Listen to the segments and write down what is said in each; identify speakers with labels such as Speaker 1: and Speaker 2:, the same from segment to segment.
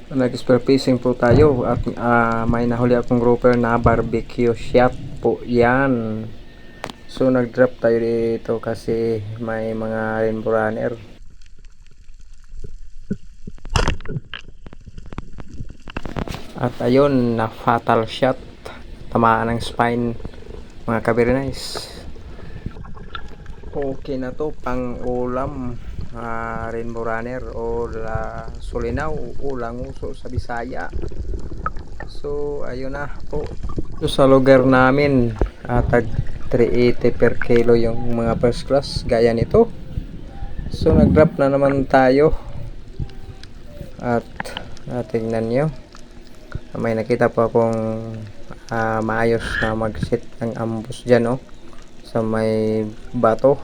Speaker 1: Nag-spear fishing po tayo at may nahuli akong grouper na barbecue shot po yan. So nag-drop tayo dito kasi may mga rainbow runner. At ayun, na fatal shot. Tamaan ng spine, mga ka-very nice. Okay na to pang ulam, rainbow runner o sulinaw o languso sa Bisaya. So ayun na po. So, sa lugar namin tag 380 per kilo yung mga first class gaya nito. So nag-drop na naman tayo at tingnan nyo, may nakita po akong maayos na mag-set ng ambush dyan sa may bato.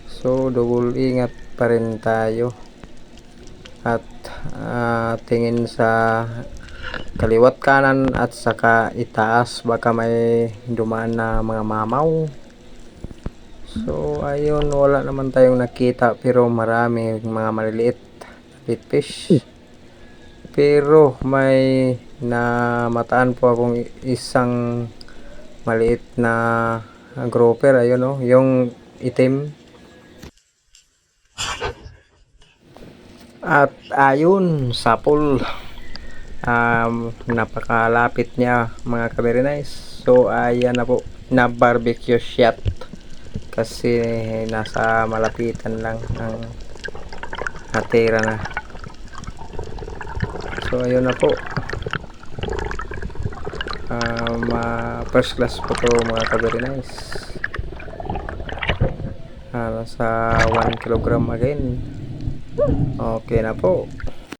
Speaker 1: So double ingat pa rin tayo at tingin sa kaliwat kanan at saka itaas, baka may dumaan na mga mamaw. So ayun, wala naman tayong nakita pero marami mga maliliit fish. Pero may namataan po akong isang maliit na grouper. Ayun yung itim. At ayun, sapol. Napakalapit niya, mga ka-very nice. So ayan na po, na barbecue shot kasi nasa malapitan lang ang natira na. So ayun na po, first class po to, mga ka-very nice. Nasa 1 kilogram again. Okay na po.